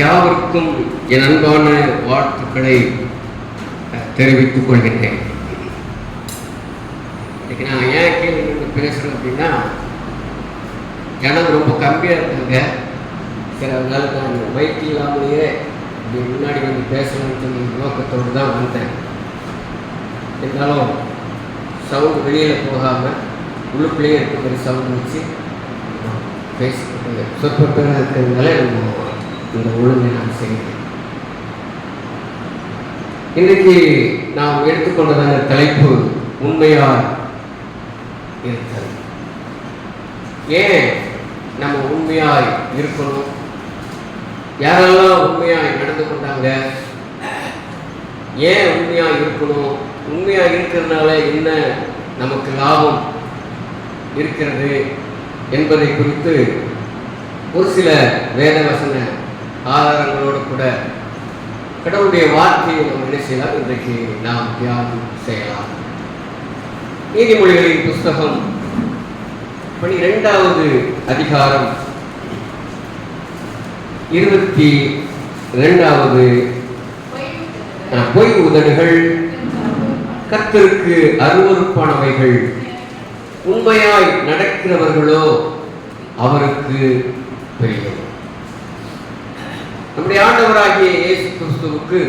யாவருக்கும் என் அன்பான வாழ்த்துக்களை தெரிவித்துக் கொள்கின்றேன். இன்னைக்கு நான் ஏன் கீழே நின்று பேசுகிறேன் அப்படின்னா, ஜனம் ரொம்ப கம்மியாக இருக்காங்க. சரி, அதனால நான் மைக் இல்லாமலேயே இப்படி முன்னாடி வந்து பேசணும்னு சொல்லி நோக்கத்தோடு தான் வந்தேன். இருந்தாலும் சவுண்டு வெளியில் போகாமல் உள்ளுக்குள்ளேயே இருக்க மாதிரி சவுண்டு வச்சு பேசிக்கிட்டு சொற்பொருளாக இருக்கிறதுனால நம்ம இந்த ஒழுங்கை நான் செய்கிறேன். இன்றைக்கு நாம் எடுத்துக்கொண்டதான தலைப்பு உண்மையாக இருக்கிறது. ஏன் நம்ம உண்மையாய் இருக்கணும்? யாரெல்லாம் உண்மையாய் நடந்து கொண்டாங்க? ஏன் உண்மையாக இருக்கணும்? உண்மையாக இருக்கிறதுனால என்ன நமக்கு லாபம் இருக்கிறது என்பதை குறித்து ஒரு சில வேதவசன ஆதாரங்களோடு கூட கடவுளுடைய வார்த்தையை நம்ம என்ன செய்யலாம், இன்றைக்கு நாம் தியானம் செய்யலாம். நீதிமொழிகளின் புஸ்தகம் 12வது அதிகாரம் 22வது பொய் உதடுகள் கர்த்தருக்கு அருவருப்பானவைகள், உண்மையாய் நடக்கிறவர்களோ அவருக்கு பிரியம். நம்முடைய ஆண்டவராகிய இயேசு கிறிஸ்துவுக்கு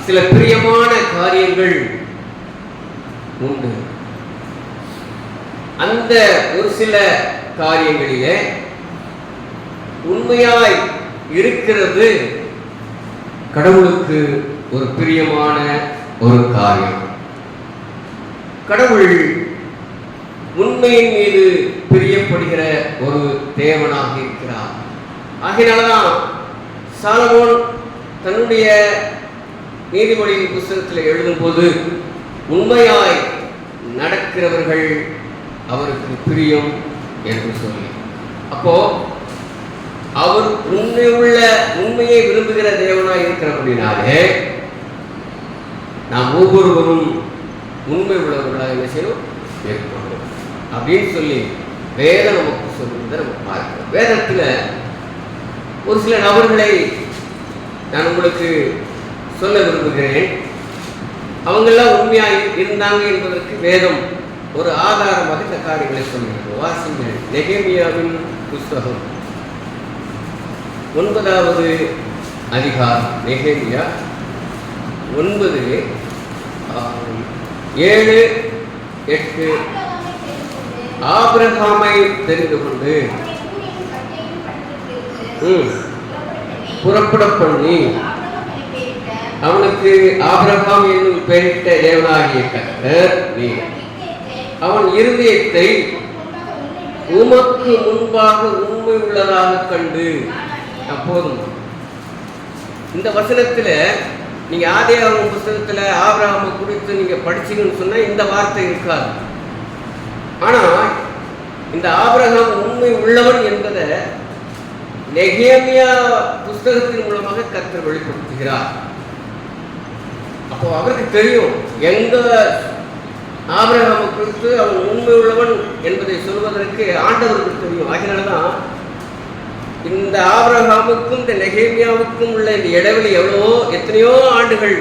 சில பிரியமான காரியங்கள் உண்டு. அந்த ஒரு சில காரியங்களிலே உண்மையாய் இருக்கிறது கடவுளுக்கு ஒரு பிரியமான ஒரு காரியம். கடவுள் உண்மையின் மீது பிரியப்படுகிற ஒரு தேவனாக இருக்கிறார். ஆகையினால்தான் சாலமோன் தன்னுடைய நீதிமொழியின் புஸ்தகத்தில் எழுதும்போது உண்மையாய் நடக்கிறவர்கள் அவருக்கு பிரியம் என்று சொல்லி, அப்போ அவர் உண்மையை விரும்புகிற தேவனாய் இருக்கிறபடினாலே நாம் ஒவ்வொருவரும் உண்மை உள்ளவர்களாக என்ன செய்யணும், ஏற்படும் அப்படின்னு சொல்லி வேதம் நமக்கு சொல்லுவதை நம்ம பார்க்கிறோம். வேதத்தில் ஒரு சில நபர்களை நான் உங்களுக்கு சொல்ல விரும்புகிறேன். அவங்கெல்லாம் உண்மையாக இருந்தாங்க என்பதற்கு வேதம் ஒரு ஆதாரமாக இந்த காரியங்களை சொல்கிறது. வாசிங்கள். நெகேமியாவின் புஸ்தகம் 9வது அதிகாரம். நெகேமியா 9, 7, 8. ஆபிரகாமை தெரிந்து கொண்டு புறப்பட பண்ணி அவனுக்கு ஆபிரகாம் என்னும் பெயரிட்ட தேவனாகிய கர்த்தர் நீர் அவன் இருதயத்தை உமக்கு முன்பாக உண்மை உள்ளதாக கண்டு. அப்போதும் இந்த வசனத்துல நீங்க ஆதியாகம புஸ்தகத்துல ஆபிரகாமை குறித்து நீங்க படிச்சீங்கன்னு சொன்னா இந்த வார்த்தை இருக்காது. ஆனா இந்த ஆபிரகாம் உண்மை உள்ளவன் என்பதை நெகேமியா புஸ்தகத்தின் மூலமாக கர்த்தர் வெளிப்படுத்துகிறார். அப்போ அவருக்கு தெரியும் எங்க ஆபிரகாமை குறித்து அவன் உண்மை உள்ளவன் என்பதை சொல்வதற்கு ஆண்டவருக்கு தெரியும். ஆகினால்தான் இந்த ஆபிரகாமுக்கும் இந்த நெகேமியாவுக்கும் உள்ள இந்த இடைவெளி எத்தனையோ ஆண்டுகள்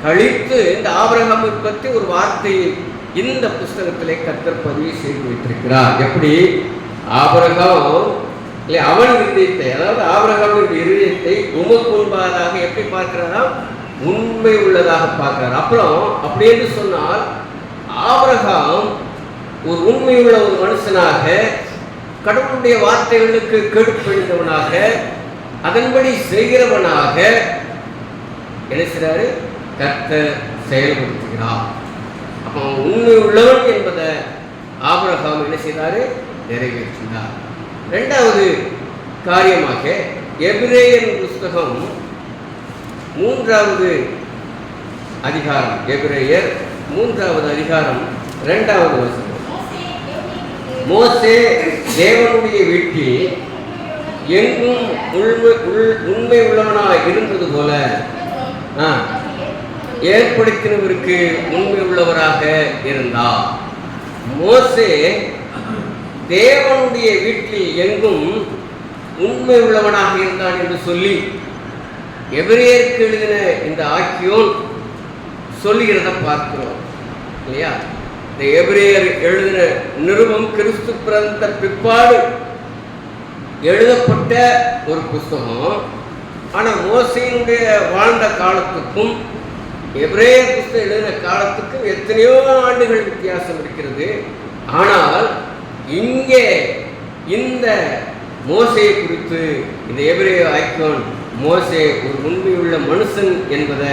கழித்து இந்த ஆபிரகாமை பற்றி ஒரு வார்த்தையை இந்த புஸ்தகத்திலே கர்த்தர் பதிவு செய்து வைத்திருக்கிறார். எப்படி ஆபிரகாம் அவன் இருதயத்தை, அதாவது ஆபிரகாமின் இருதயத்தை உமக்கு முன்பாக எப்படி பார்க்கிறாரா, உண்மை உள்ளதாக பார்க்கிறார். அப்புறம் அப்படி என்று சொன்னால் ஆபிரகாம் ஒரு உண்மையுள்ள ஒரு மனுஷனாக, கடவுளுடைய வார்த்தைகளுக்கு கீழ்ப்படிந்தவனாக, அதன்படி செய்கிறவனாக என்ன செய்றாரு, கர்த்தர் செயல்படுத்துகிறார். அப்போ உண்மை உள்ளவன் என்பதை ஆபிரகாம் என்ன செய்தாரு, நிறைவேற்றினார். 2வது காரியமாக எபிரேயர் புஸ்தகம் 3வது அதிகாரம். எபிரேயர் 3வது அதிகாரம் 2வது வசனம். மோசே தேவனுடைய வீட்டில் எங்கும் உண்மை உள்ளவனாய் இருந்தது போல ஏற்படுத்தினவருக்கு உண்மை உள்ளவராக இருந்தார். மோசே தேவனுடைய வீட்டில் எங்கும் உண்மை உள்ளவனாக இருந்தான் என்று சொல்லி எபிரேயருக்கு எழுதின இந்த ஆக்கியோன் சொல்லுகிறத பார்க்கிறோம் இல்லையா? இந்த எபிரேயர் எழுதின நிருபம் கிறிஸ்து பிறந்த பிற்பாடு எழுதப்பட்ட ஒரு புஸ்தகம். ஆனால் மோசையினுடைய வாழ்ந்த காலத்துக்கும் எபிரேயர் புஸ்தகம் எழுதின காலத்துக்கும் எத்தனையோ ஆண்டுகள் வித்தியாசம் இருக்கிறது. ஆனால் இங்கே இந்த மோசையை குறித்து இந்த எபிரேய ஆக்கியோன் மோசே ஒரு உண்மையுள்ள மனுஷன் என்பதை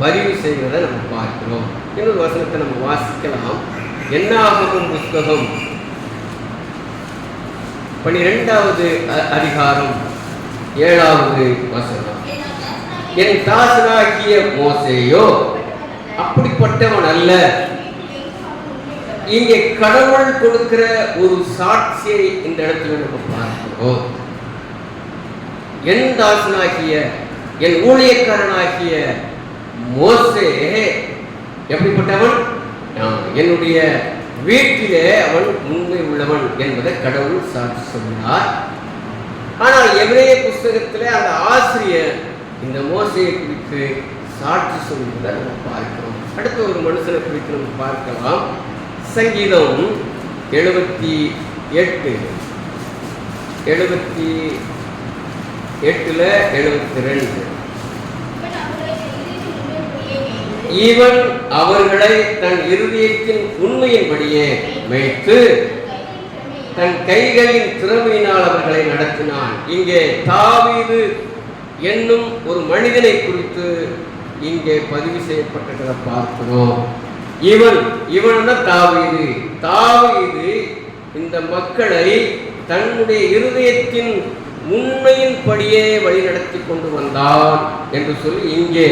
பதிவு செய்வதை நம்ம பார்க்கிறோம். இன்னொரு வசனத்தை நம்ம வாசிக்கலாம். என்னாகும் புஸ்தகம் 12வது அதிகாரம் 7வது வசனம். என் தாசனாகிய மோசேயோ அப்படிப்பட்டவன் அல்ல. இங்கே கடவுள் கொடுக்கிற ஒரு சாட்சியை இந்த இடத்துல நம்ம பார்க்கிறோம். என் தாசனாகிய என் ஊழியக்காரனாகிய மோசே எப்படிப்பட்டவன்? என்னுடைய வீட்டிலே அவன் உண்மை உள்ளவன் என்பதை கடவுள் சாட்சி சொன்னார். ஆனால் எபிரேய புஸ்தகத்திலே அந்த ஆசிரியர் இந்த மோசையை குறித்து சாட்சி சொல்வதை நம்ம பார்க்கிறோம். அடுத்த ஒரு மனுஷனை குறித்து நம்ம பார்க்கலாம். சங்கீதம் 78 72. இவன் அவர்களை தன் இருதயத்தின் உண்மையின்படியே வைத்து தன் கைகளின் திறமையினால் அவர்களை நடத்தினான். இங்கே தாவீது என்னும் ஒரு மனிதனை குறித்து இங்கே பதிவு செய்யப்பட்டதை பார்க்கிறோம். இவன் தாவீது இந்த மக்களை தன்னுடைய இருதயத்தின் உண்மையின்படியே வழிநடத்தி கொண்டு வந்தான் என்று சொல்லி இங்கே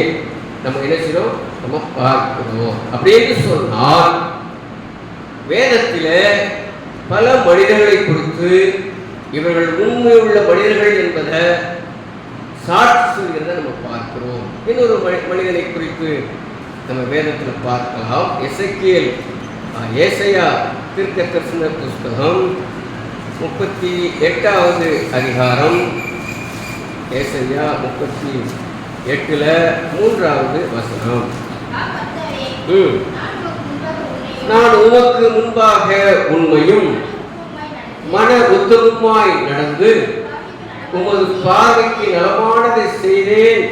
நம்ம என்ன செய்யறோம்? நம்ம பார்க்கிறோம். அப்படி என்று சொன்னால் வேதத்திலே பல மனிதர்களை குறித்து இவர்கள் உண்மை உள்ள மனிதர்கள் என்பதை சாட்சி சொல்கிறத நம்ம பார்க்கிறோம். இன்னொரு மனிதனை குறித்து நம்ம வேதத்தில் பார்க்கலாம். ஏசாயா தீர்க்கதரிசன புஸ்தகம் 38வது அதிகாரம். ஏசாயா 38 3வது வசனம். நான் உமக்கு முன்பாக உண்மையும் மன உத்தமமாய் நடந்து உமது பார்வைக்கு நலமானதை செய்தேன்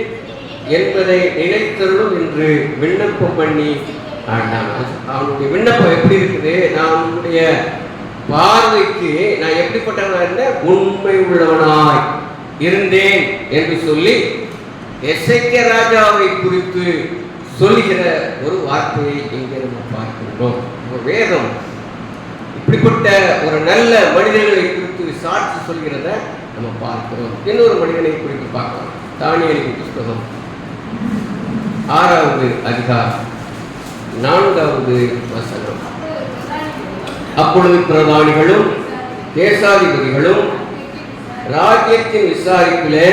என்பதை நினைத்தருளும் என்று விண்ணப்பம் பண்ணி அவனுடைய விண்ணப்பம் எப்படி இருக்குது? நான் உன்னுடைய பார்வைக்கு நான் எப்படிப்பட்டவனாக இருந்தேன்? உண்மை உள்ளவனாய் இருந்தேன் என்று சொல்லி எசேக்கியா ராஜாவை குறித்து சொல்லுகிற ஒரு வார்த்தையை இங்கே நம்ம பார்க்கிறோம். வேதம் இப்படிப்பட்ட ஒரு நல்ல மனிதர்களை குறித்து சாட்சி சொல்கிறத நம்ம பார்க்கிறோம். இன்னொரு மனிதனை குறித்து பார்க்கலாம். தானியேலின் புஸ்தகம் 6வது அதிகாரம் 4வது வசனம். அப்பொழுது பிரதானிகளும் தேசாதிபதிகளும் ராஜ்யத்தின் விசாரிப்பிலே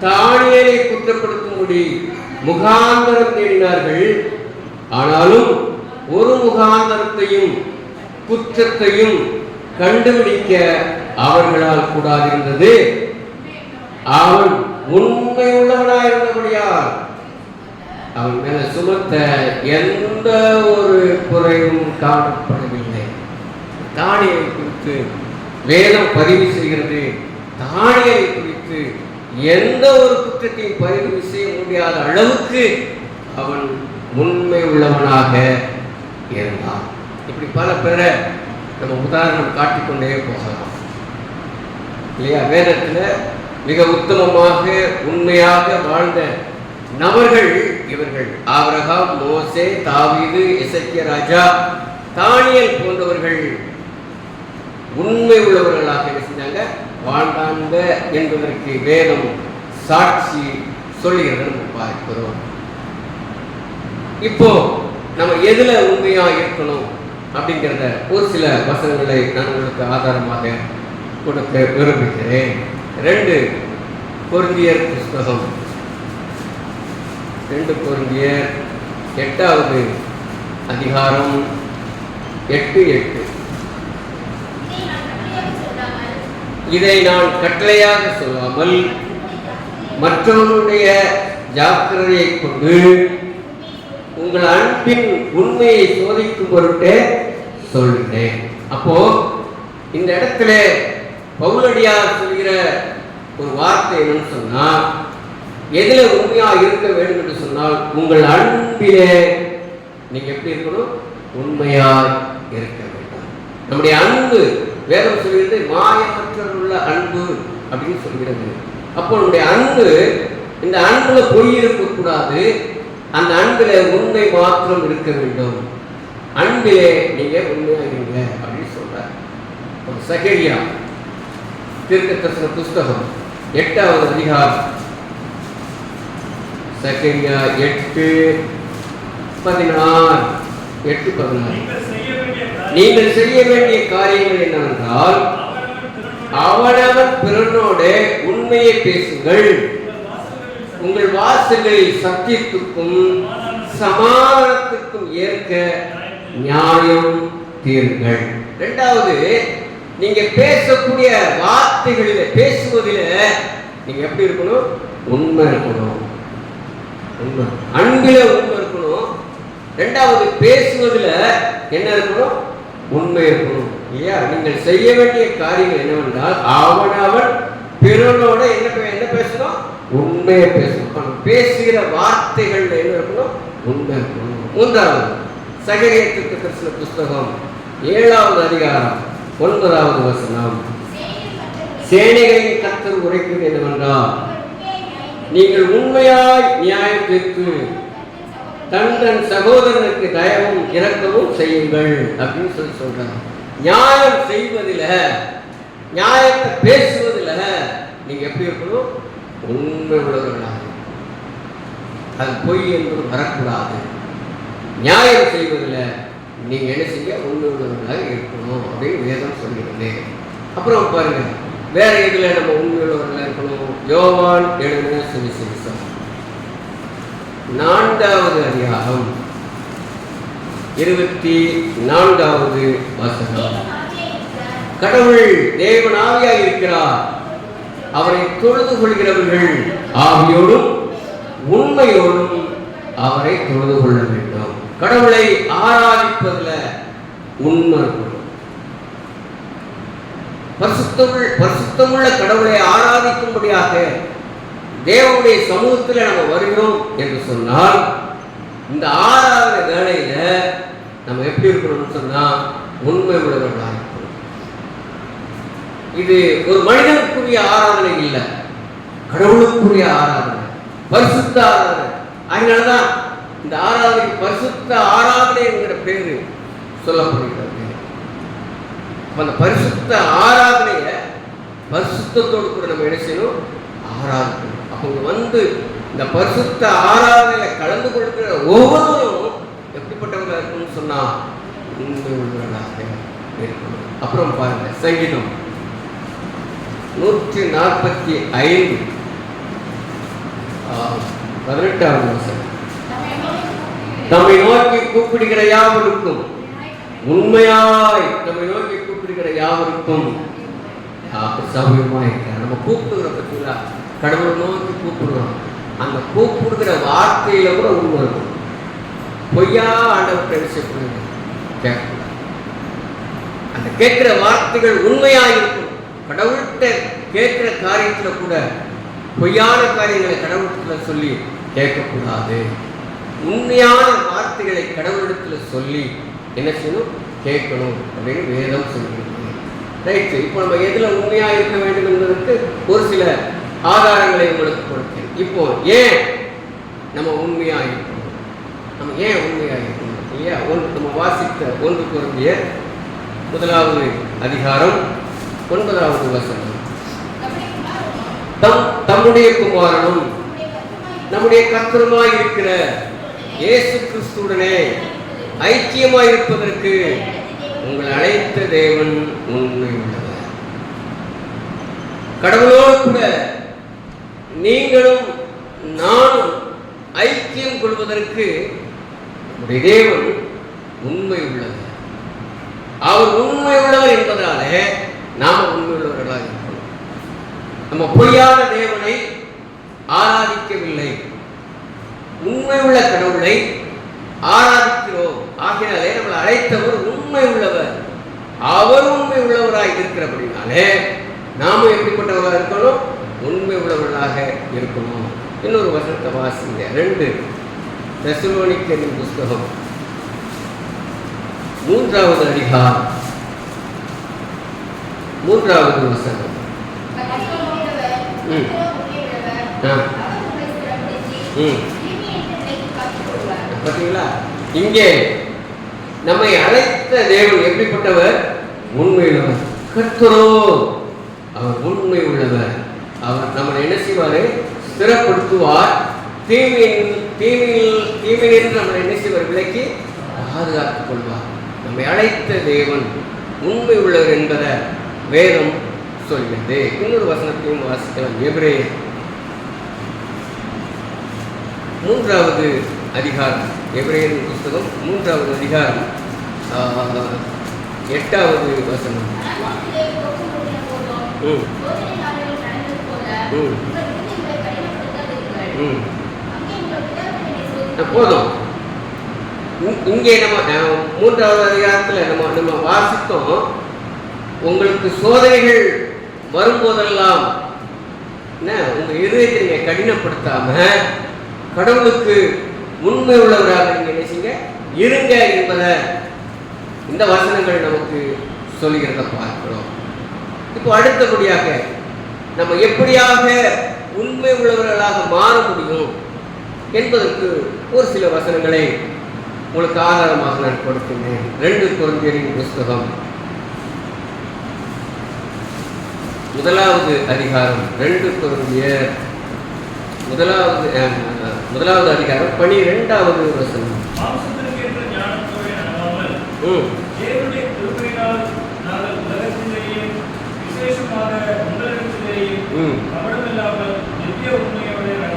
தானியேலை குற்றப்படுத்தும்படி முகாந்தரம் தேடினார்கள். ஆனாலும் ஒரு முகாந்தரத்தையும் குற்றத்தையும் கண்டுபிடிக்க அவர்களால் கூடாதிருந்தது. அவன் உண்மை உள்ளவனாயிருந்தபடியால் அவன் மேல சுமத்த எந்த ஒரு குறையும் காணப்படவில்லை. தானியேலை குறித்து வேதம் பதிவு செய்கிறது. தானியேலை குறித்து எந்த ஒரு குற்றத்தையும் பதிவு செய்ய முடியாத அளவுக்கு அவன் உண்மை உள்ளவனாக இருந்தான். இப்படி பல பேரை நம்ம உதாரணம் காட்டிக்கொண்டே போகலாம் இல்லையா? வேதத்தில் மிக உத்தமமாக உண்மையாக வாழ்ந்த நபர்கள் இவர்கள். ஆபிரகாம், மோசே, தாவீது, எசேக்கியா ராஜா, தானியேல் போன்றவர்கள் உண்மை உள்ளவர்களாக செஞ்சாங்க, வாழ்ந்தாங்க என்பதற்கு வேதம் சாட்சி சொல்லுகிறத நம்ம பார்க்கிறோம். இப்போ நம்ம எதுல உண்மையா இருக்கணும் அப்படிங்கிறத ஒரு சில வசனங்களை நான் உங்களுக்கு ஆதாரமாக கொடுக்க விரும்புகிறேன். 2 கொரிந்தியர் புஸ்தகம் 2 கொரிந்தியர் 8வது அதிகாரம் 8:8. இதை நான் கட்டளையாக சொல்லாமல் மற்றவர்களுடைய ஜாக்கிரதையை கொண்டு உங்கள் அன்பின் உண்மையை சோதிக்கும் பொருட்டே சொல்கிறேன். அப்போ இந்த இடத்துல பவுலடியார் சொல்கிற ஒரு வார்த்தை என்னன்னு சொன்னா, எதுல உண்மையா இருக்க வேண்டும் என்று சொன்னால் உங்கள் அன்பிலே நீங்க எப்படி இருக்கணும்? உண்மையா இருக்க வேண்டும். நம்முடைய அன்பு வேதம் சொல்கிறது மாயமற்ற அன்பு அப்படின்னு சொல்கிறது. அப்போ நம்முடைய அன்பு, இந்த அன்புல பொய் இருக்கக்கூடாது, அந்த அன்பில உண்மை மாத்திரம் இருக்க வேண்டும். அன்பிலே நீங்க உண்மையா இருங்க அப்படின்னு சொல்றார். சகரியா தீர்க்கதரிசன புஸ்தகம் 8வது அதிகாரம், சகரியா 8:16. நீங்கள் செய்ய வேண்டிய காரியங்கள் என்னவென்றால் அவனவன் பிறனோடு உண்மையை பேசுங்கள், உங்கள் வாசல்களில் சத்தியத்துக்கும் சமாதானத்துக்கும் ஏற்க நியாயம் தீருங்கள். இரண்டாவது, நீங்க பேசக்கூடிய வார்த்தைகளில பேசுவதில் நீங்க எப்படி இருக்கணும்? உண்மை இருக்கணும். உண்மை, அன்பில உண்மை இருக்கணும். இரண்டாவது, பேசுவதில் என்ன இருக்கணும்? உண்மை இருக்கணும். இல்லையா? நீங்கள் செய்ய வேண்டிய காரியங்கள் என்னவென்றால் அவனவன் பிறனோட என்ன பேசணும்? உண்மையை பேசணும். பேசுகிற வார்த்தைகள் என்ன இருக்கணும்? உண்மை இருக்கணும். மூன்றாவது, சகரியா தீர்க்கதரிசன புஸ்தகம் 7வது அதிகாரம் 9வது வசனம், சேனைகளின் கர்த்தர் உரைக்கிறது என்னவென்றால் நீங்கள் உண்மையாய் நியாயம் தீர்த்து தன் சகோதரனுக்கு தயவும் இரக்கவும் செய்யுங்கள் அப்படின்னு சொல்றாங்க. நியாயம் செய்வதில், நியாயத்தை பேசுவதில் நீங்க எப்படி இருக்கணும்? உண்மை உள்ளவர்களாக. அது பொய் என்பது வரக்கூடாது. நியாயம் செய்வதில் நீங்க என்ன செய்ய? உண்மை உள்ளவர்களாக இருக்கணும் அப்படின்னு வேதம் சொல்கிறது. அப்புறம் பாருங்க, வேற எதுல நம்ம உண்மை உள்ளவர்களாக இருக்கணும்? யோவான் எழுதின சுவிசேஷம் 4வது அதிகாரம் 24வது வசனம், கடவுள் தேவனாவியாய் இருக்கிறார், அவரை தொழுது கொள்கிறவர்கள் ஆவியோடும் உண்மையோடும் அவரை தொழுது கொள்ள வேண்டும். கடவுளை ஆராதிப்பதில் உண்மை இருக்கணும். பரிசுத்தமுள்ள கடவுளை ஆராதிக்கும்படியாக தேவனுடைய சமூகத்தில் நம்ம வருகிறோம் என்று சொன்னால், இந்த ஆராதனை வேளையில நம்ம எப்படி இருக்கணும்னு சொன்னா உண்மை உள்ளவர்களாக இருக்கணும். இது ஒரு மனிதனுக்குரிய ஆராதனை இல்லை, கடவுளுக்குரிய ஆராதனை, பரிசுத்த ஆராதனை. அதனாலதான் இந்த ஆராதனைக்கு பரிசுத்த ஆராதனை என்கிற பேரு சொல்லப்படுகிறது. அந்த பரிசுத்த ஆராதனைய பரிசுத்தத்தோடு கூட நம்ம என்ன செய்யணும்? ஆராதிக்கணும். அவங்க வந்து இந்த பரிசுத்த ஆராதனையில கலந்து கொள்கிற ஒவ்வொருவரும் எப்படிப்பட்டவங்க இருக்கணும்னு சொன்னா உண்மை உள்ளவர்களாக இருக்கணும். அப்புறம் பாருங்க, சங்கீதம் 145 18வது வசனம், தம்மை நோக்கி கூப்பிடுகிற யாவருக்கும், உண்மையாய் தம்மை நோக்கி கூப்பிடுகிற யாவருக்கும் சௌகரியமா இருக்க. நம்ம கூப்பிடுகிற பத்தியா கடவுளை நோக்கி கூப்பிடுறோம், அந்த கூப்பிடுகிற வார்த்தையில கூட உண்மை இருக்கும். பொய்யா ஆண்டவர்கிட்ட விஷயப்படுங்க கேட்கணும். அந்த கேட்கிற வார்த்தைகள் உண்மையா இருக்கும். கடவுள்கிட்ட கேட்கிற காரியத்துல கூட பொய்யான காரியங்களை கடவுளத்துல சொல்லி கேட்கக்கூடாது. உண்மையான வார்த்தைகளை கடவுளிடத்துல சொல்லி என்ன செய்யணும்? கேட்கணும் அப்படின்னு வேதம் சொல்கிறது. ரைட், இப்போ நம்ம எதுல உண்மையா இருக்க வேண்டும் என்பதற்கு ஒரு சில ஆதாரங்களை உங்களுக்கு கொடுத்தேன். இப்போ ஏன் நம்ம உண்மையா இருக்கணும்? நம்ம ஏன் உண்மையா இருக்கணும் இல்லையா? நம்ம வாசித்த 1 கொரிந்தியர் 1வது அதிகாரம் 9வது வசனம், தம்முடைய குமாரனும் நம்முடைய கர்த்தருமாய் இருக்கிற இயேசு கிறிஸ்துவுடனே ஐக்கியமாய் இருப்பதற்கு உங்களை அழைத்த தேவன் உண்மை உள்ளவர். கடவுளோடு கூட நீங்களும் நானும் ஐக்கியம் கொள்வதற்கு நம்முடைய தேவன் உண்மை உள்ளவர். அவர் உண்மை உள்ளவர் என்பதாலே நாம் உண்மை உள்ளவர்களாக இருக்கணும். நம்ம பொய்யான தேவனை ஆராதிக்கவில்லை, உண்மை உள்ள கடவுளை ஆராதிக்கிறோம். ஆகினாலே நம்மளை அழைத்தவர் உண்மை உள்ளவர், அவர் உண்மை உள்ளவராக இருக்கிறபடினாலே நாமும் எப்படிப்பட்டவராக இருக்கணும்? உண்மை உள்ளவர்களாக இருக்கணும். இன்னொரு வசனத்தை வாசிங்க. 2 தெசலோனிக்கேயர் புஸ்தகம் 3வது அதிகாரம் 3வது வசனம். பார்த்தீங்களா? இங்கே நம்மை அழைத்த தேவன் எப்படிப்பட்டவர்? உண்மையுள்ளவர். கர்த்தரோ அவர் உண்மை உள்ளவர். அவர் நம்மளை என்ன செய்வார்? ஸ்திரப்படுத்துவார். தீமையில் நம்மளை என்ன செய்வார்? விலக்கி பாதுகாத்துக் கொள்வார். நம்மை அழைத்த தேவன் உண்மை உள்ளவர் என்பதை வேதம் சொல்கிறது. இன்னொரு வசனத்தையும் வாசிக்கலாம். எபிரேயர் 3வது அதிகாரம், எபிரேயர் புஸ்தகம் 3வது அதிகாரம் 8வது வசனம். போதும். இங்கே நம்ம 3வது அதிகாரத்தில் நம்ம வாசித்தோம். உங்களுக்கு சோதனைகள் வரும்போதெல்லாம் உங்க இதயத்தை நீங்க கடினப்படுத்தாம கடவுளுக்கு உண்மை உள்ளவராக நீங்க நினைச்சீங்க இருங்க என்பதை இந்த வசனங்கள் நமக்கு சொல்லுகிறத பார்க்கிறோம். இப்போ அடுத்தபடியாக நம்ம எப்படியாக உண்மை உள்ளவர்களாக மாற முடியும் என்பதற்கு ஒரு சில வசனங்களை உங்களுக்கு ஆதாரமாக நான் கொடுக்கின்றேன். 2 கொரிந்தியரின் புஸ்தகம் 1வது அதிகாரம், 2 கொரிந்தியர் 1வது அதிகாரம் 12வது வசனம்.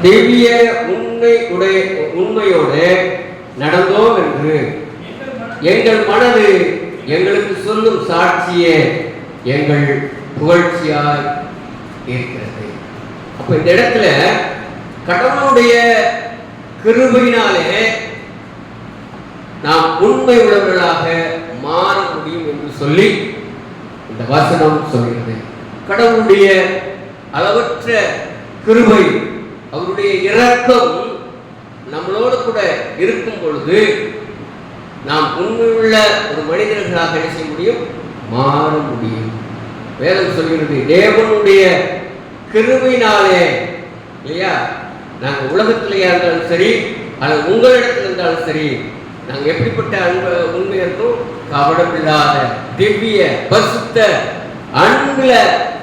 திவ்ய உண்மையோடு நடந்தோம் என்று எங்கள் மனது எங்களுக்கு சொல்லும் சாட்சியே எங்கள் புகழ்ச்சியாய் இருக்கிறது. அப்ப இந்த இடத்துல கடவுளுடைய கிருபையினாலே நாம் உண்மை உள்ளவர்களாக மாற முடியும் என்று சொல்லி இந்த வசனம் சொல்கிறது. கடவுளுடைய அளவற்ற கிருபை, அவருடைய இரக்கம் நம்மளோடு கூட இருக்கும் பொழுது நாம் உண்மையுள்ள ஒரு மனிதர்களாக என்ன செய்ய முடியும்? மாற முடியும். வேதம் சொல்கிறது, தேவனுடைய கிருபையினாலே, இல்லையா? நாங்கள் உலகத்திலேயே இருந்தாலும் சரி, அல்லது உங்களிடத்தில் இருந்தாலும் சரி, நாங்கள் எப்படிப்பட்ட அன்பு உண்மை இருக்கும்? கபடமில்லாத திவ்ய பசுத்த அன்புல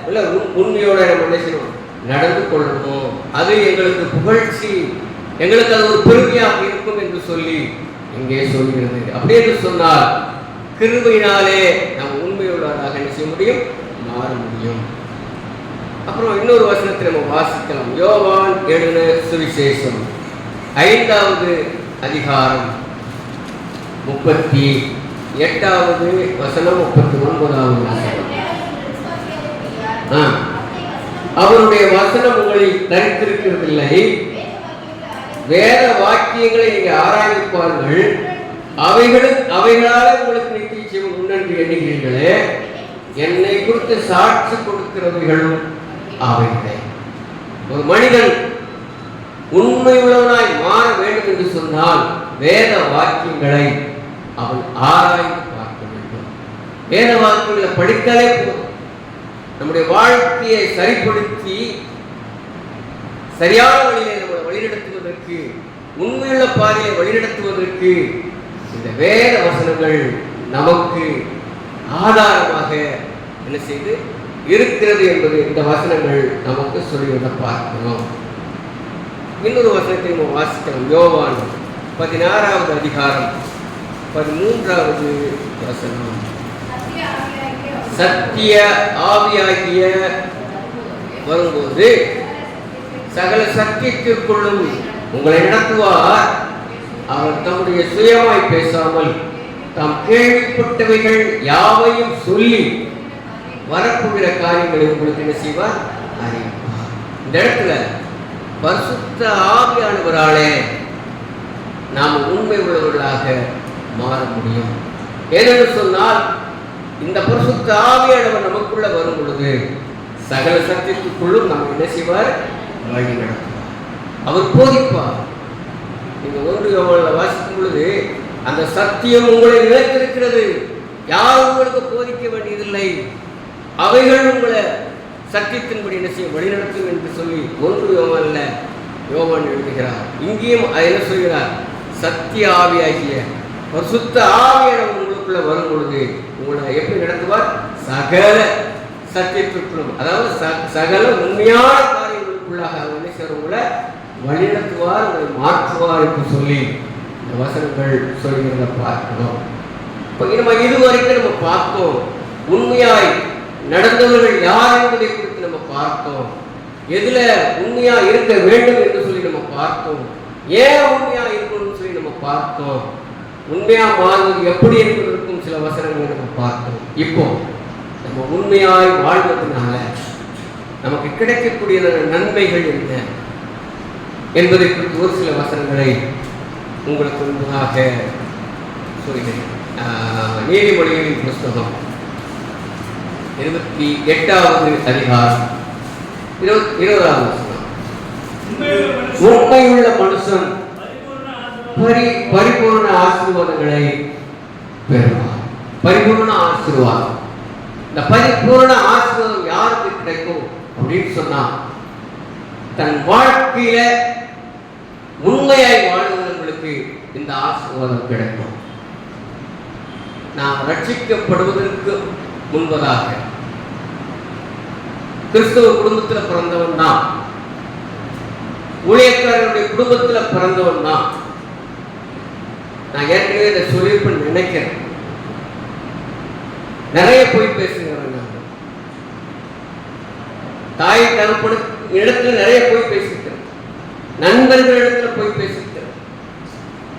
உள்ள உண்மையோட நம்ம என்ன செய்யணும்? நடந்து கொள்ளணும். அது எங்களுக்கு புகழ்ச்சி, எங்களுக்கு அது ஒரு பெருமையாக இருக்கும் என்று சொல்லி இங்கே சொல்கிறது. அப்படி என்று சொன்னால் கிருபையினாலே நாம் உண்மையுள்ளவராக என்ன செய்ய முடியும்? மாற முடியும். அப்புறம் இன்னொரு வசனத்தை நம்ம வாசிக்கலாம். யோவான் எழுதின சுவிசேஷம் 5வது அதிகாரம் 38வது வசனம், 39வது வசனம். அவருடைய வசனம் உங்களை தரித்திருக்கிறதில்லை, வேத வாக்கியங்களை நீங்க ஆராய்ப்பார்கள், அவைகளால் உங்களுக்கு நித்திய ஜீவன் உண்டு என்று எண்ணுகிறீர்களே, என்னை குறித்து சாட்சி கொடுக்கிறவர்களும் அவைகளே. ஒரு மனிதன் உண்மை உள்ளவனாய் மாற வேண்டும் என்று சொன்னால் வேத வாக்கியங்களை அவன் ஆராய்ந்து பார்க்க வேண்டும். வேத வாக்கியங்களை படித்தாலே போதும். நம்முடைய வாழ்க்கையை சரிப்படுத்தி சரியான வழியை நம்மளை வழிநடத்துவதற்கு, உண்மையுள்ள பாதையை வழிநடத்துவதற்கு இந்த வேத வசனங்கள் நமக்கு ஆதாரமாக என்ன செய்து இருக்கிறது என்பது இந்த வசனங்கள் நமக்கு சொல்லிவிட பார்க்கிறோம். இன்னொரு வசனத்தை நம்ம வாசிக்கிறோம். யோவான் 16வது அதிகாரம் 13வது வசனம். சத்திய ஆவியாகிய வரும்போது சகல சத்தியத்திற்குள்ளும் உங்களை நடத்துவார். அவர் தம்முடைய சுயமாய் பேசாமல் தாம் கேள்விப்பட்டவைகள் யாவையும் சொல்லி வரப்போகிற காரியங்களை உங்களுக்கு என்ன செய்வார்? அறிவிப்பார். இந்த இடத்துல பரிசுத்த ஆவியானவராலே நாம் உண்மை உள்ளவர்களாக மாற முடியும். ஏனென்று சொன்னால் இந்த பரிசுத்த ஆவியானவர் நமக்குள்ள வரும் பொழுது சகல சத்தியத்துக்குள்ளும் நாம் என்ன செய்வார்? வழி நடத்துவார். அவர் போதிப்பார். நீங்க 1 யோவான்ல வாசிக்கும் பொழுது அந்த சத்தியம் உங்களை நிலைத்திருக்கிறது, யாரும் உங்களுக்கு போதிக்க வேண்டியதில்லை, அவைகள் உங்களை சத்தியத்தின்படி என்ன செய்ய வழிநடத்தும் என்று சொல்லி 1 யோவான்ல யோவான் எழுதுகிறார். இங்கேயும் என்ன சொல்கிறார்? சத்திய ஆவியாகிய பரிசுத்த ஆவியானவர் உங்களுக்குள்ள வரும் பொழுது உங்களை எப்படி நடத்துவார்? சகல சத்தியத்திற்குள்ளும், அதாவது சகல உண்மையான காரியங்களுக்குள்ளாக என்ன செய்வார்? உங்களை வழிநடத்துவார், உங்களை மாற்றுவார் என்று சொல்லி இந்த வசனங்கள் சொல்கிறத பார்க்கிறோம். நம்ம இதுவரைக்கும் நம்ம பார்த்தோம், உண்மையாய் நடந்தவர்கள் யார் என்பதை குறித்து நம்ம பார்த்தோம், எதுல உண்மையா இருக்க வேண்டும் என்று சொல்லி நம்ம பார்த்தோம், ஏன் உண்மையா இருக்கணும்னு சொல்லி நம்ம பார்த்தோம், உண்மையா மாறுவது எப்படி என்பதற்கும் சில வசனங்களை நம்ம பார்த்தோம். இப்போ நம்ம உண்மையாய் வாழ்வதனால நமக்கு கிடைக்கக்கூடிய நன்மைகள் என்ன என்பதை குறித்து ஒரு சில வசனங்களை உங்களுக்கு முன்பாக சொல்கிறேன். நீதிமொழிகளின் புஸ்தகம் 28வது அதிகாரம் 20வது வசனம். உண்மையுள்ள மனுஷன் பரிபூர்ண ஆசீர்வாதங்களை பெறுவார். பரிபூர்ண ஆசீர்வாதம், இந்த பரிபூர்ண ஆசீர்வாதம் யாருக்கு கிடைக்கும் அப்படின்னு சொன்னா, தன் வாழ்க்கையில உண்மையாய் வாழ்வதற்கு இந்த ஆசீர்வாதம் கிடைக்கும். நாம் ரட்சிக்கப்படுவதற்கு முன்பதாக கிறிஸ்தவ குடும்பத்தில் பிறந்தவன் தான், ஊழியக்காரருடைய குடும்பத்தில் பிறந்தவன் தான். நான் ஏற்கனவே இதை சொல்லியிருப்பேன் நினைக்கிறேன். நிறைய போய் பேசுகிறேன், தாய் தகப்பனு இடத்துல நிறைய போய் பேசிக்கிறேன், நண்பர்கள் இடத்துல போய் பேசிக்கிறேன்,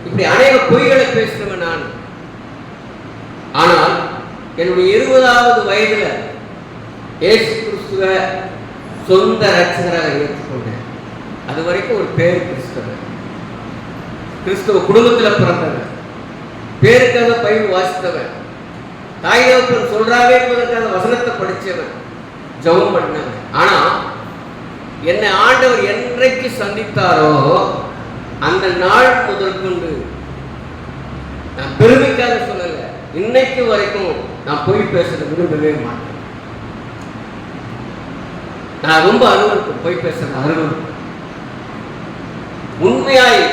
இப்படி அநேக பொய்களை பேசுகிறவன் நான். ஆனால் என்னுடைய 20வது வயதுல இயேசு கிறிஸ்துவ சொந்த ரட்சகராக ஏற்றுக்கொண்டேன். அது வரைக்கும் ஒரு பேர் கிறிஸ்துவ குடும்பத்தில் பிறந்தவன், பேருக்காக பைபிள் வாசித்தவன், தாய் தகப்பன் சொல்றாவே என்பதற்காக வசனத்தை படித்தவன், ஜெபம் பண்ணவன். ஆனா என்னை ஆண்டவர் என்றைக்கு சந்தித்தாரோ அந்த நாள் முதற்கொண்டு, நான் பெருமைக்காக சொல்லல, இன்னைக்கு வரைக்கும் நான் பொய் பேசுறத விரும்பவே மாட்டேன். நான் ரொம்ப அனுபவிப்பேன், பொய் பேசுற அனுபவம். உண்மையாய்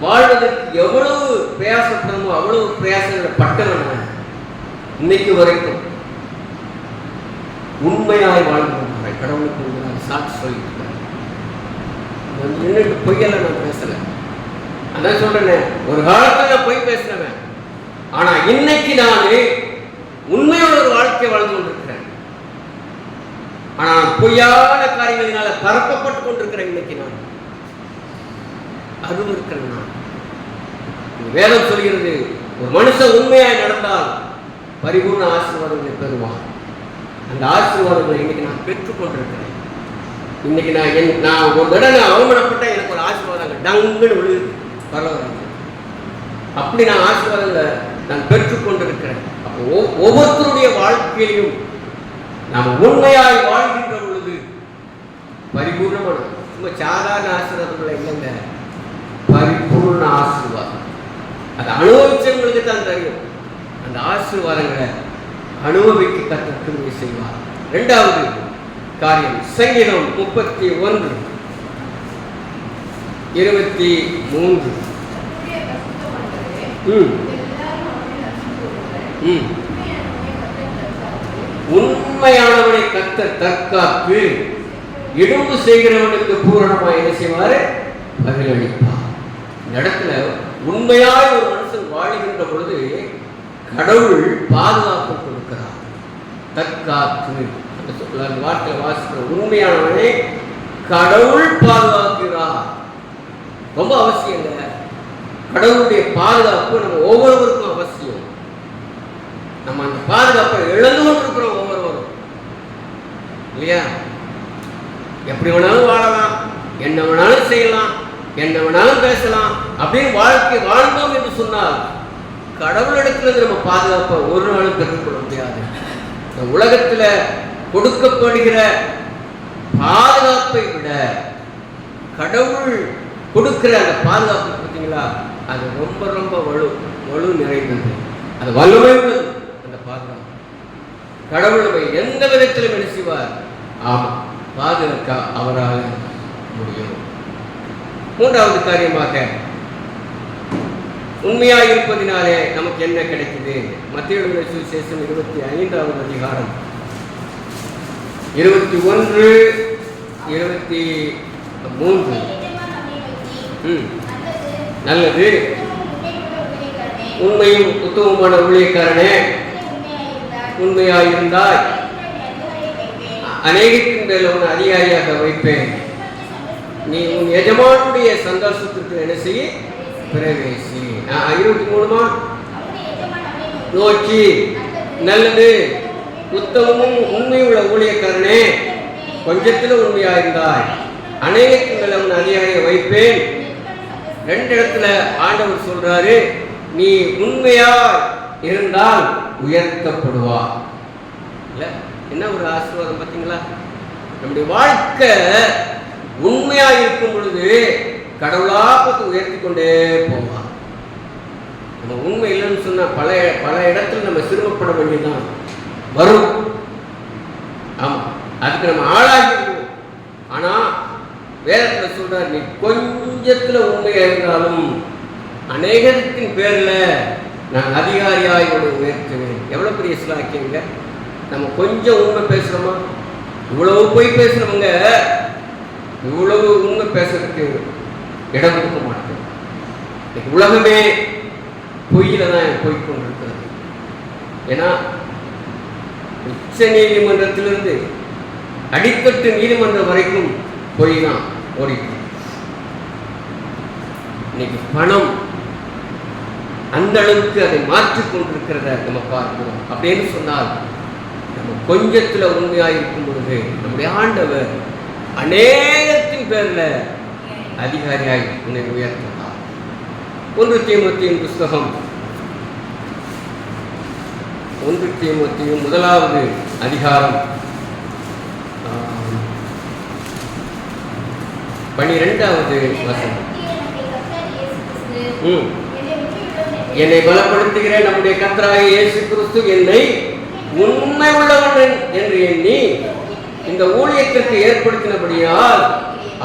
வாழ்வதற்கு எவ்வளவு பிரயாசப்படணுமோ அவ்வளவு பிரயாசங்களை பட்டவன் நான் இன்னைக்கு வரைக்கும். உண்மையாய் வாழ்ந்து கடவுளுக்கு சாட்சி சொல்லிட்டு நின்றுட்டு பொய்யெல்லாம் நான் பேசல. அதான் சொல்றேன், ஒரு காலத்துல பொய் பேசுறவன், ஆனா இன்னைக்கு நான் உண்மையோட ஒரு வாழ்க்கை வாழ்ந்து கொண்டிருக்கிறேன். ஆனா பொய்யான காரியங்களினால பரப்பப்பட்டு கொண்டிருக்கிறேன். இன்னைக்கு நான் அதுவும் இருக்கிறேன். நான் வேதம் சொல்கிறது, ஒரு மனுஷன் உண்மையாய் நடந்தால் பரிபூர்ண ஆசீர்வாதங்களை பெறுவான். அந்த ஆசீர்வாதங்களை இன்னைக்கு நான் பெற்றுக்கொண்டிருக்கிறேன். இன்னைக்கு நான் ஒரு தடவை நான் அவமானப்பட்ட எனக்கு ஒரு ஆசீர்வாதங்கள் டங்குன்னு விழுது பரவாயில்ல, அப்படி நான் ஆசீர்வாதங்களை நான் பெற்றுக்கொண்டிருக்கிறேன். அப்போ ஒவ்வொருத்தருடைய வாழ்க்கையிலும் நாம் உண்மையாய் வாழ்கின்ற பொழுது பரிபூர்ணமான, சும்மா சாதாரண ஆசீர்வாதங்களை இல்லைங்க, பரிபூர்ண ஆசீர்வாதம். அதை அனுபவிச்சவங்களுக்கு தான் தெரியும். அந்த ஆசீர்வாதங்களை அனுபவிக்க கற்றுக்கொண்டு செய்வார். 2வது காரியம், சங்கீதம் 31:23. உண்மையானவனை கர்த்தர் தற்காத்து இடும்பு செய்கிறவனுக்கு பூரணமாக என்ன செய்வாரு? பதிலளிப்பார். இந்த இடத்துல உண்மையாய் ஒரு மனுஷன் வாழ்கின்ற பொழுது கடவுள் பாதுகாப்பு கொடுக்கிறார். தற்காத்து அந்த வார்த்தை வாசிக்கிற உண்மையானவனை கடவுள் பாதுகாக்கிறார். ரொம்ப அவசியம் இல்லை. கடவுளுடைய பாதுகாப்பு நம்ம ஒவ்வொருவருக்கும் அவசியம். நம்ம அந்த பாதுகாப்பை இழந்து கொண்டிருக்கிறோம் ஒவ்வொருவரும், இல்லையா? எப்படி வேணாலும் வாழலாம், என்ன வேணாலும் செய்யலாம், என்ன வேணாலும் பேசலாம் அப்படின்னு வாழ்க்கை வாழ்ந்தோம் என்று சொன்னால் கடவுளிடத்திலிருந்து நம்ம பாதுகாப்பை ஒரு நாளும் பெற்றுக்கொள்ள முடியாது. இந்த உலகத்துல கொடுக்கப்படுகிற பாதுகாப்பை விட கடவுள் கொடுக்கிற அந்த பாதுகாப்பு பார்த்தீங்களா, அது ரொம்ப ரொம்ப வலு நிறைந்தது, அது வலுவை உள்ளது. அந்த பாதுகாப்பு கடவுள் நம்ம எந்த விதத்திலும் என்ன செய்வார்? ஆமா, பாதுகாக்க அவரால் முடியும். மூன்றாவது காரியமாக உண்மையாக இருப்பதினாலே நமக்கு என்ன கிடைக்குது? மத்தேயு எழுதின சுவிசேஷம் 25வது அதிகாரம் 21, 23. நல்லது, உண்மையும் உத்தமமான ஊழியக்காரனே, உண்மையாயிருந்தாய், அநேகத்தின் மேல் உன்னை அதிகாரியாக வைப்பேன். நீ உன் எஜமானுடைய சந்தோஷத்திற்கு என்ன செய்ய? பிரவேசி. 23 நோக்கி, நல்லது, உத்தமமும் உண்மையுள்ள ஊழியக்காரனே, கொஞ்சத்தில் உண்மையாயிருந்தாய், அநேகத்தின் மேல் உன்னை அதிகாரியாக வைப்பேன். 2 இடத்துல ஆண்டவர் சொல்றாரு, நீ உண்மையா இருந்தால் உயர்த்தப்படுவா. இல்ல, என்ன ஒரு ஆசீர்வாதம் பார்த்தீங்களா? நம்முடைய வாழ்க்கை உண்மையா இருக்கும் பொழுது கடவுளா பார்த்து உயர்த்தி கொண்டே போவான். நம்ம உண்மை இல்லைன்னு சொன்னா பல இடத்துல நம்ம சிரமப்பட வேண்டியதுதான் வரும். ஆமா, அதுக்கு நம்ம ஆளாகிடுவோம். ஆனா வேதத்துல சொல்றாரு, நீ கொஞ்சத்துல உண்மையா இருந்தாலும் அநேகத்தின் பேர்ல நான் அதிகாரியாய் உயர்த்துவேன். எவ்வளவு பெரிய சிலாக்கியங்க! நம்ம கொஞ்சம் உண்மை பேசுறோமா? இவ்வளவு பொய் பேசுறவங்க இவ்வளவு உண்மை பேசுறதுக்கு இடம் கொடுக்க மாட்டேன். உலகமே பொய்யில தான் போய்கொண்டிருக்கிறது. ஏன்னா உச்ச நீதிமன்றத்திலிருந்து அடித்தட்டு நீதிமன்றம் வரைக்கும் பொய் தான் ஓடிட்டு. இன்னைக்கு பணம் அந்த அளவுக்கு அதை மாற்றிக் கொண்டிருக்கிறத நம்ம பார்க்கிறோம். அப்படின்னு சொன்னால் நம்ம கொஞ்சத்துல உண்மையாக இருக்கும் பொழுது நம்முடைய ஆண்டவர் அநேகத்தின் பேர்ல அதிகாரியாய் உன்னை உயர்த்தினார். 1 தீமோத்தேயு புஸ்தகம் 1 தீமோத்தேயு 1வது அதிகாரம் 12வது வசனம். என்னை பலப்படுத்துகிற நம்முடைய கர்த்தராகிய இயேசு கிறிஸ்து என்னை உண்மை உள்ளவன் என்று எண்ணி இந்த ஊழியத்திற்கு ஏற்படுத்தினபடியால்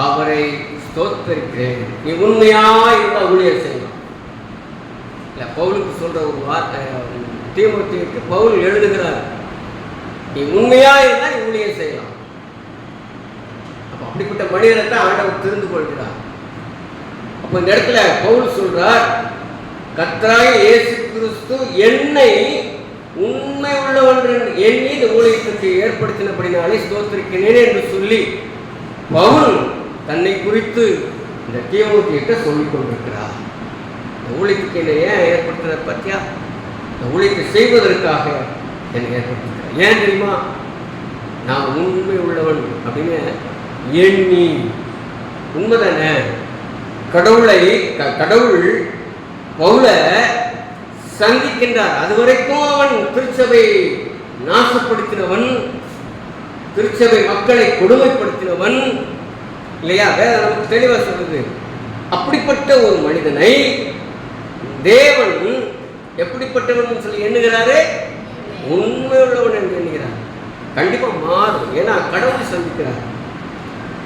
அவரை ஸ்தோத்திரிக்கிறேன். நீ உண்மையா இருந்தா ஊழியர் செய்யலாம். இல்ல, பவுலுக்கு சொல்ற ஒரு வார்த்தை தீமோத்தேயுக்கு பவுல் எழுதுகிறார், நீ உண்மையா இருந்தா நீ ஊழியர் செய்யலாம். அப்ப அப்படிப்பட்ட மனிதரை தான் ஆண்டவர் தெரிந்து கொள்கிறார். அப்ப இந்த இடத்துல பவுல் சொல்றார், கர்த்தராகிய இயேசு கிறிஸ்து என்னை உண்மை உள்ளவன் எண்ணி இந்த ஊழியத்திற்கு ஏற்படுத்தினபடினாலே ஸ்தோத்திரிக்கிறேன் என்று சொல்லி பவுல் தன்னை குறித்து இந்த தீமோத்தேயுக்கு சொல்லிக் கொண்டிருக்கிறார். இந்த ஊழியத்துக்கு என்னை ஏன் ஏற்படுத்தின பத்தியா? இந்த ஊழியத்தை செய்வதற்காக என்னை ஏற்படுத்தினார். ஏன் தெரியுமா? நான் உண்மை உள்ளவன் அப்படின்னு எண்ணி. உண்மைதானே? கடவுள் பவுல சந்திக்கின்றார். அதுவரைக்கும் அவன் திருச்சபை நாசப்படுத்தினவன், திருச்சபை மக்களை கொடுமைப்படுத்தினவன் இல்லையா? வேற நமக்கு தெளிவா சொல்றது. அப்படிப்பட்ட ஒரு மனிதனை தேவன் எப்படிப்பட்டவன் சொல்லி எண்ணுகிறாரு? உண்மை உள்ளவன் என்று எண்ணுகிறார். கண்டிப்பா மாறும். ஏன்னா கடவுள் சந்திக்கிறார்.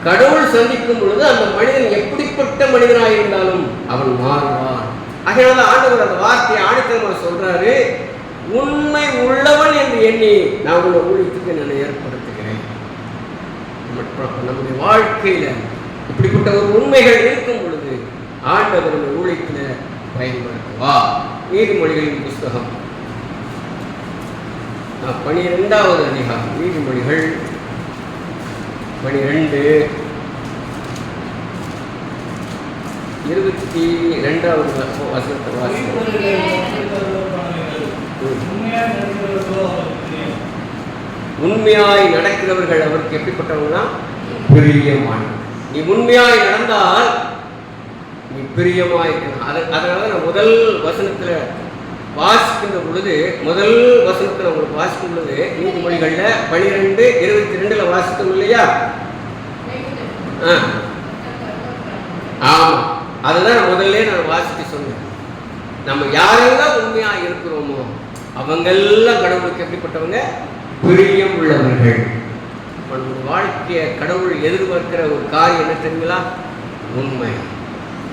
கடவுள் சந்திக்கும் பொழுது அந்த மனிதன் எப்படிப்பட்ட மனிதனாக இருந்தாலும் அவன் மாறுவான். அதனால ஆண்டவர் அந்த வார்த்தையை ஆணித்தரமாக சொல்றாரு, உண்மை உள்ளவன் என்று எண்ணி நான் உள்ள ஊழியத்துக்கு நான் ஏற்படுத்துகிறேன். நம்முடைய வாழ்க்கையில இப்படிப்பட்ட ஒரு உண்மைகள் இருக்கும் பொழுது ஆண்டவர் அந்த ஊழியத்துல பயன்படுத்துவா. நீதிமொழிகளின் புஸ்தகம் 12வது அதிகாரம், நீதிமொழிகள் 12 22வது வசனத்தை வாசிக்கிறோம். உண்மையாய் நடக்கிறவர்கள் அவருக்கு எப்படிப்பட்டவங்கன்னா பிரியமானவர். நீ உண்மையாய் நடந்தால் நீ பிரியமாய் இருக்கணும். அதனால நான் முதல் வசனத்துல வாசிக்கின்ற பொழுது, முதல் வசனத்துல உங்களுக்கு வாசிக்கும் பொழுது நீதிமொழிகள்ல 12:22 வாசித்தோம் இல்லையா? ஆமா, அதுதான் நான் முதல்ல நான் வாசித்து சொன்னேன். நம்ம யாரெல்லாம் உண்மையா இருக்கிறோமோ அவங்கெல்லாம் கடவுளுக்கு எப்படிப்பட்டவங்க? பிரியம் உள்ளவர்கள். நம்முடைய வாழ்க்கைய கடவுள் எதிர்பார்க்கிற ஒரு காரியம் என்ன தெரியுங்களா? உண்மை.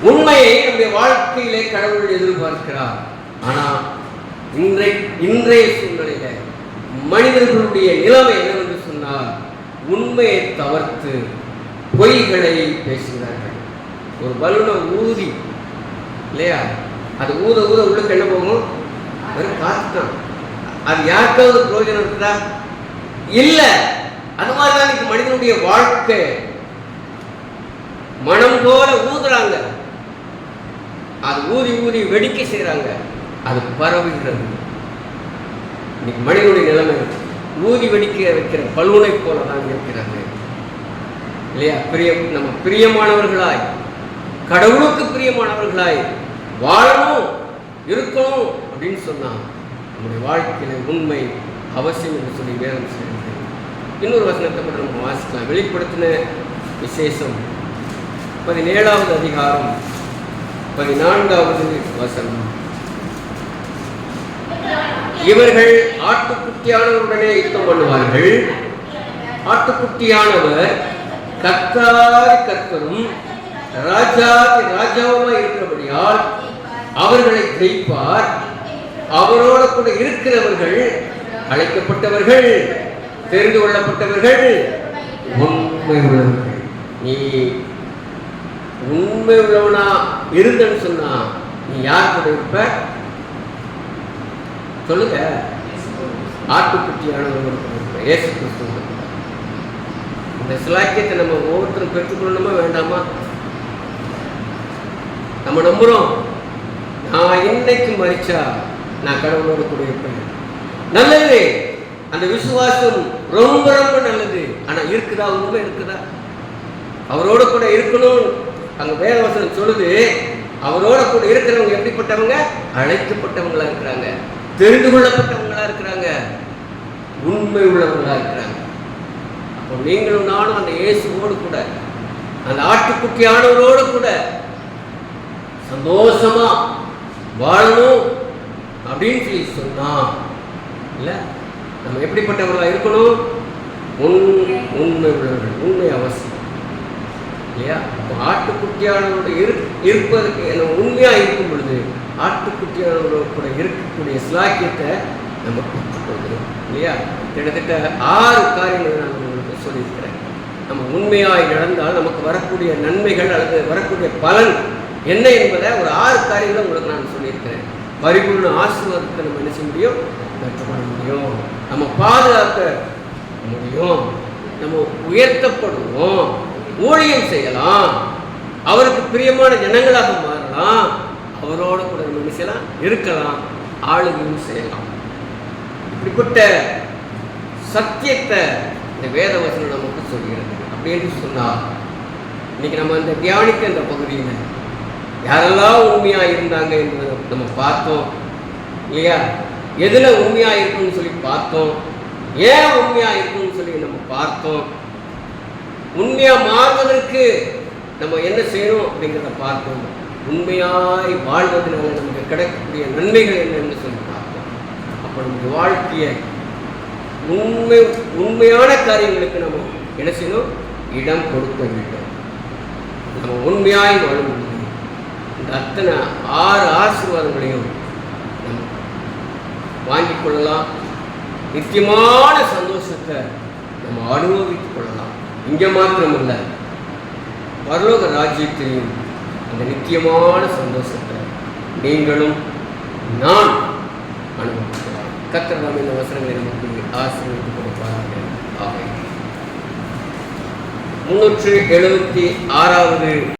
உண்மையை நம்முடைய வாழ்க்கையிலே கடவுள் எதிர்பார்க்கிறார். ஆனா இன்றைய சூழ்நிலையில மனிதர்களுடைய நிலைமை என்னவென்று சொன்னால், உண்மையை தவிர்த்து பொய்களை பேசுகிறார்கள். ஒரு பலூனை ஊதி இல்லையா, அது ஊத ஊத உள்ளுக்கு என்ன போகும்? வெறும் காத்துதான். அது யாருக்காவது பிரயோஜனம் இருக்குதா? இல்ல. அது மாதிரிதான் இன்னைக்கு மனிதனுடைய வாழ்க்கை. மனம் போல ஊதுறாங்க, அது ஊதி ஊதி வெடிக்க செய்யறாங்க, அது பரவுகிறது. இன்னைக்கு மனிதனுடைய நிலைமை ஊதி வெடிக்க வைக்கிற பலூனை போலதான் இருக்கிறது இல்லையா? நம்ம பிரியமானவர்களாய், கடவுளுக்கு பிரியமானவர்களாய் வாழணும், இருக்கணும் அப்படின்னு சொன்னா நம்முடைய வாழ்க்கையில உண்மை அவசியம் என்று சொல்லி வேதம் சொல்கிறது. இன்னொரு வசனத்தை கூட நம்ம வாசிக்கலாம். வெளிப்படுத்தின விசேஷம் 17வது அதிகாரம் 14வது வசனம். இவர்கள் ஆட்டுக்குட்டியானவருடனே யுத்தம் பண்ணுவார்கள். ஆட்டுக்குட்டியானவர் கர்த்தாதி கர்த்தரும் ராஜாதி ராஜாவுமாய் இருக்கிறபடியால் அவர்களை ஜெயிப்பார். அவரோட கூட இருக்கிறவர்கள் அழைக்கப்பட்டவர்கள், தெரிந்து கொள்ளப்பட்டவர்கள், உண்மை உள்ளவர்கள். நீ உண்மை உள்ளவனா இருந்தன்னு சொன்னா நீ யார் கூட இருப்ப? சொல்லுங்க. ஆட்டுக்குட்டியானவர் இயேசு கிறிஸ்து. இந்த சிலாக்கியத்தை நம்ம ஒவ்வொருத்தரும் பெற்றுக்கொள்ளணுமா வேண்டாமா? நம்ம நம்புறோம், நான் இன்னைக்கு மரிச்சா நான் கடவுளோடு கூட இருப்பேன். நல்லது, அந்த விசுவாசம் ரொம்ப ரொம்ப நல்லது. ஆனா இருக்குதா? உண்மை இருக்குதா? அவரோட கூட இருக்கணும். அங்க வேதவசனம் சொல்லுது, அவரோட கூட இருக்கிறவங்க எப்படிப்பட்டவங்க? அழைக்கப்பட்டவங்களா இருக்கிறாங்க, தெரிந்து கொள்ளப்பட்டவங்களா இருக்கிறாங்க, உண்மை உள்ளவங்களா இருக்கிறாங்க. அப்போ நீங்களும் நானும் அந்த இயேசுவோடு கூட, அந்த ஆட்டுக்குட்டியானவரோடு கூட சந்தோஷமா வாழணும் அப்படின்னு சொல்லி சொன்னா இல்ல, நம்ம எப்படிப்பட்டவர்களா இருக்கணும்? உண்மை உள்ளவர்கள். உண்மை அவசியம் இல்லையா? ஆட்டுக்குட்டியானவரோட இருப்பதற்கு உண்மையா இருக்கும் பொழுது ஆட்டுக்குட்டியானவரோட கூட இருக்கக்கூடிய சிலாக்கியத்தை நம்ம பெற்றுக்கொள்கிறோம் இல்லையா? கிட்டத்தட்ட 6 காரியங்களை நான் உங்களுக்கு சொல்லியிருக்கிறேன். நம்ம உண்மையாய் நடந்தால் நமக்கு வரக்கூடிய நன்மைகள் அல்லது வரக்கூடிய பலன் என்ன என்பதை ஒரு 6 காரியங்களை உங்களுக்கு நான் சொல்லியிருக்கிறேன். பரிபூர்ண ஆசீர்வாதத்தை நம்ம என்ன செய்ய முடியும்? பெற்றுக்கொள்ள முடியும். நம்ம பாதுகாக்க முடியும். நம்ம உயர்த்தப்படுவோம், ஊழியம் செய்யலாம், அவருக்கு பிரியமான ஜனங்களாக மாறலாம், அவரோட கூட நம்ம என்ன செய்யலாம்? இருக்கலாம், ஆளுகையும் செய்யலாம். இப்படிப்பட்ட சத்தியத்தை இந்த வேத வசனம் நமக்கு சொல்கிறது. அப்படி என்று சொன்னால் இன்னைக்கு நம்ம இந்த தியானிக்க இந்த பகுதியில் யாரெல்லாம் உண்மையா இருந்தாங்க என்பதை நம்ம பார்த்தோம் இல்லையா? எதுல உண்மையா இருக்குன்னு சொல்லி பார்த்தோம், ஏன் உண்மையா இருக்குன்னு சொல்லி நம்ம பார்த்தோம், உண்மையா மாறுவதற்கு நம்ம என்ன செய்யணும் அப்படிங்கிறத பார்த்தோம், உண்மையாய் வாழ்வதனால நமக்கு கிடைக்கக்கூடிய நன்மைகள் என்னன்னு சொல்லி பார்த்தோம். அப்போ நம்முடைய வாழ்க்கையை உண்மையான காரியங்களுக்கு நம்ம என்ன செய்யணும்? இடம் கொடுக்க வேண்டும். நம்ம உண்மையாய் வாழ முடியும். இந்த அத்தனை 6 ஆசீர்வாதங்களையும் நம்ம வாங்கிக் கொள்ளலாம். நித்தியமான சந்தோஷத்தை நம்ம அனுபவித்துக் கொள்ளலாம். இங்கே மாத்திரமல்ல, பரலோக ராஜ்யத்தையும் அந்த நித்தியமான சந்தோஷத்தை நீங்களும் நான் அனுபவிக்கலாம். கர்த்தர் தாமே இந்த வசனங்களை நமக்கு ஆசீர்வதித்துக் கொடுப்பார்கள். ஆமென். 376வது